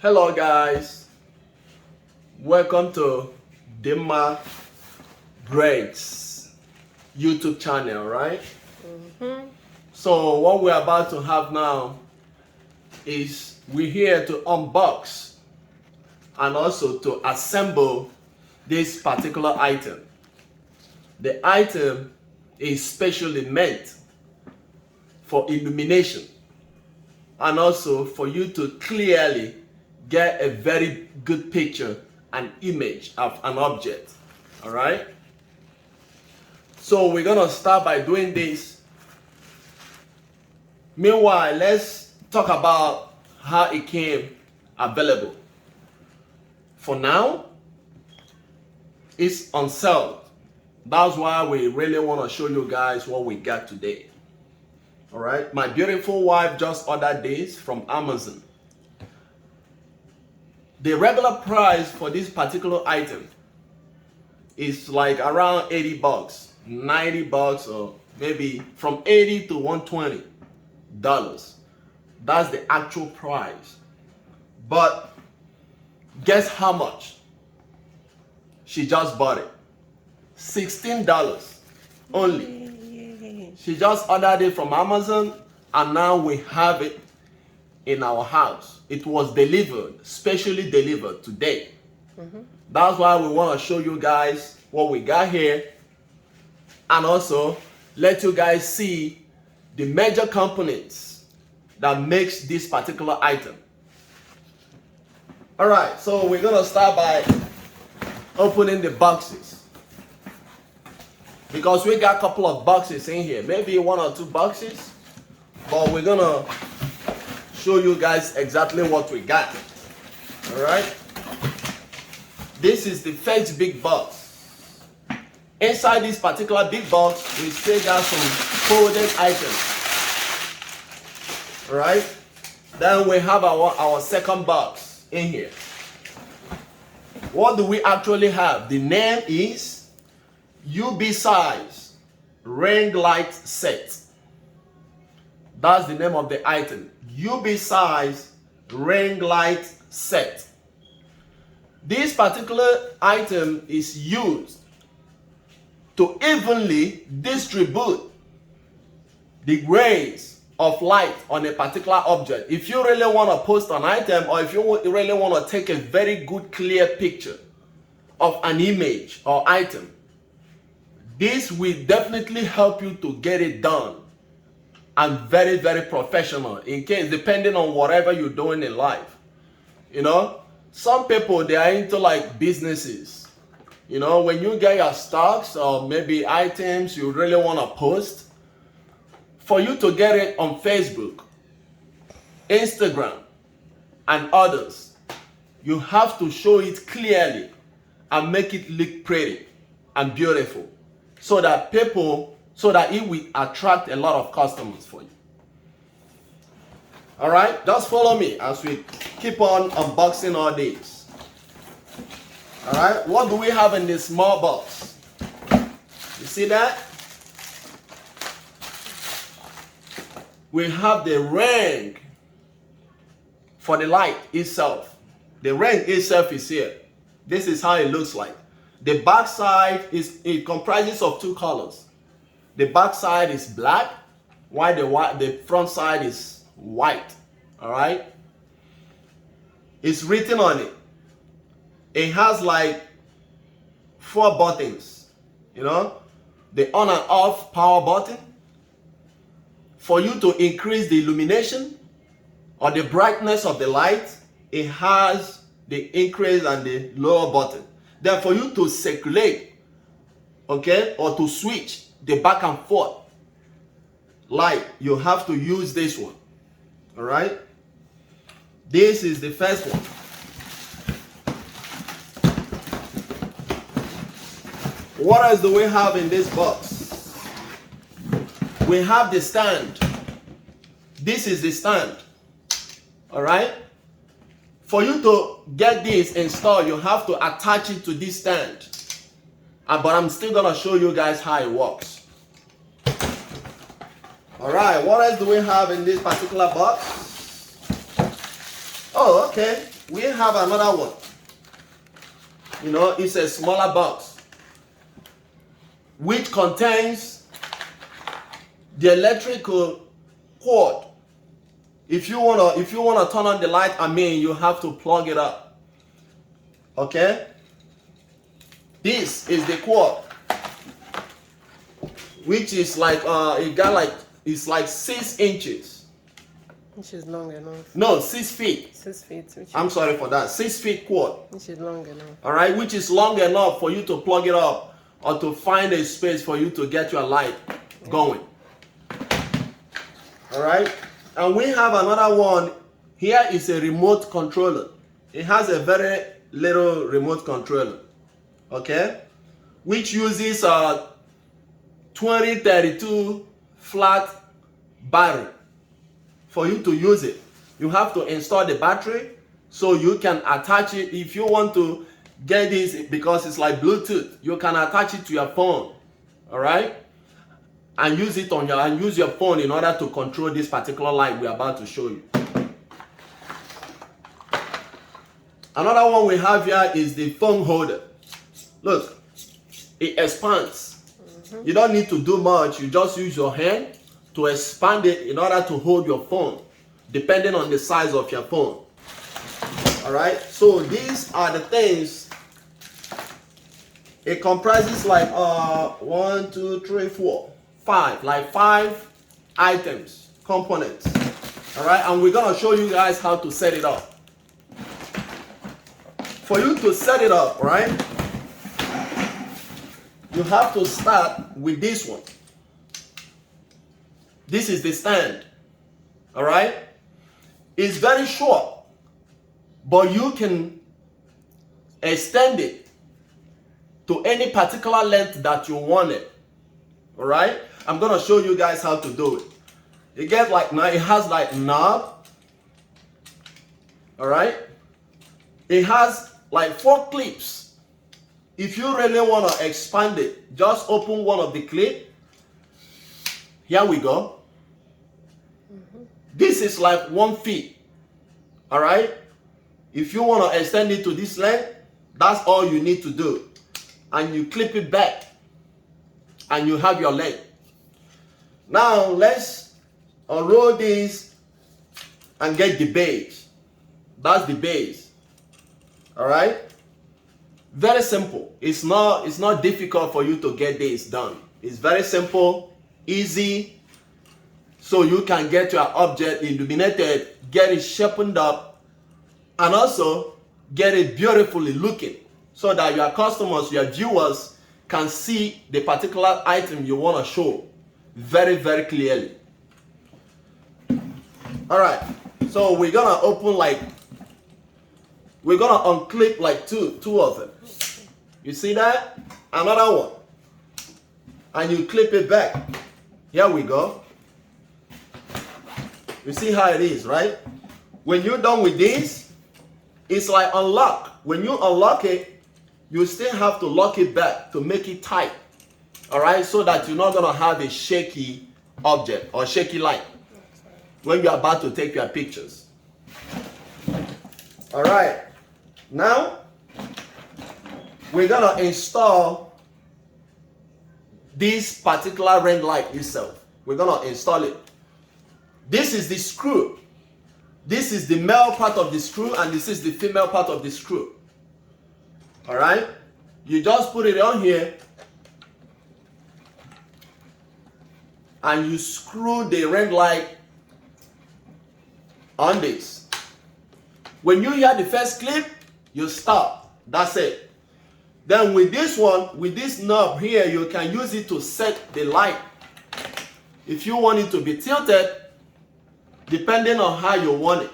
Hello guys, welcome to Dima Breaks YouTube channel, right? So what we're about to have now is we're here to unbox and also to assemble this particular item. The item is specially meant for illumination and also for you to clearly get a very good picture and image of an object. All right, so we're gonna start by doing this. Meanwhile, let's talk about how it came available. For now, it's on sale. That's why we really want to show you guys what we got today. All right, my beautiful wife just ordered this from Amazon. The regular price for this particular item is like around 80 bucks, 90 bucks, or maybe from 80 to $120. That's the actual price. But guess how much? She just bought it. $16 only. She just ordered it from Amazon and now we have it in our house. It was delivered, specially delivered today. That's why we want to show you guys what we got here and also let you guys see the major components that makes this particular item. All right, so we're gonna start by opening the boxes because we got a couple of boxes in here, maybe 1 or 2 boxes, but we're gonna show you guys exactly what we got. All right, this is the first big box. Inside this particular big box we still got some folded items. All right, then we have our second box in here. What do we actually have? The name is Ubeesize ring light set. That's the name of the item. Ubeesize ring light set. This particular item is used to evenly distribute the rays of light on a particular object. If you really want to post an item or if you really want to take a very good clear picture of an image or item, this will definitely help you to get it done and very, very professional in case, depending on whatever you're doing in life. You know, some people, they are into like businesses. You know, when you get your stocks or maybe items you really want to post, for you to get it on Facebook, Instagram, and others, you have to show it clearly and make it look pretty and beautiful so that it will attract a lot of customers for you. All right, just follow me as we keep on unboxing all these. All right, what do we have in this small box? You see that? We have the ring for the light itself. The ring itself is here. This is how it looks like. The back side it comprises of 2 colors. The back side is black, while the front side is white. All right. It's written on it. It has like 4 buttons. You know, the on and off power button. For you to increase the illumination or the brightness of the light, it has the increase and the lower button. Then for you to circulate, okay, or to switch the back and forth light, you have to use this one. All right, this is the first one. What else do we have in this box? We have the stand. This is the stand. All right, for you to get this installed, you have to attach it to this stand. But I'm still gonna show you guys how it works. All right, what else do we have in this particular box? Oh, okay. we have another one. You know, it's a smaller box which contains the electrical cord. If you wanna turn on the light, you have to plug it up. Okay? This is the cord, which is like it's like 6 inches. Which is long enough. No, 6 feet. 6 feet. I'm sorry for that. 6 feet cord. Which is long enough. All right, which is long enough for you to plug it up or to find a space for you to get your light going. All right, and we have another one. Here is a remote controller. It has a very little remote controller. Okay, which uses a 2032 flat battery. For you to use it, you have to install the battery so you can attach it. If you want to get this, because it's like Bluetooth, you can attach it to your phone, all right, and use it on your phone in order to control this particular light we're about to show you. Another one we have here is the phone holder. Look, it expands. You don't need to do much. You just use your hand to expand it in order to hold your phone, depending on the size of your phone. All right, so these are the things. It comprises like 1, 2, 3, 4, 5, like 5 items, components. All right, and we're gonna show you guys how to set it up. For you to set it up, right, you have to start with this one. This is the stand. All right, it's very short, but you can extend it to any particular length that you want it. All right, I'm gonna show you guys how to do it. You get like, now it has like knob. All right, it has like 4 clips. If you really want to expand it, just open one of the clips. Here we go. This is like 1 feet. All right, if you want to extend it to this length, that's all you need to do, and you clip it back and you have your leg. Now let's unroll this and get the base. That's the base. All right, very simple. It's not difficult for you to get this done. It's very simple, easy, so you can get your object illuminated, get it sharpened up, and also get it beautifully looking, so that your customers, your viewers, can see the particular item you want to show very, very clearly. All right, so we're gonna unclip like two of them. You see that? Another one, and you clip it back. Here we go. You see how it is, right? When you're done with this, it's like unlock. When you unlock it, you still have to lock it back to make it tight. All right, so that you're not gonna have a shaky object or shaky light when you're about to take your pictures. All right, now we're gonna install this particular ring light itself. We're gonna install it. This is the screw. This is the male part of the screw, and this is the female part of the screw. All right, you just put it on here and you screw the ring light on this. When you hear the first clip, you stop. That's it. Then with this one, with this knob here, you can use it to set the light. If you want it to be tilted, depending on how you want it.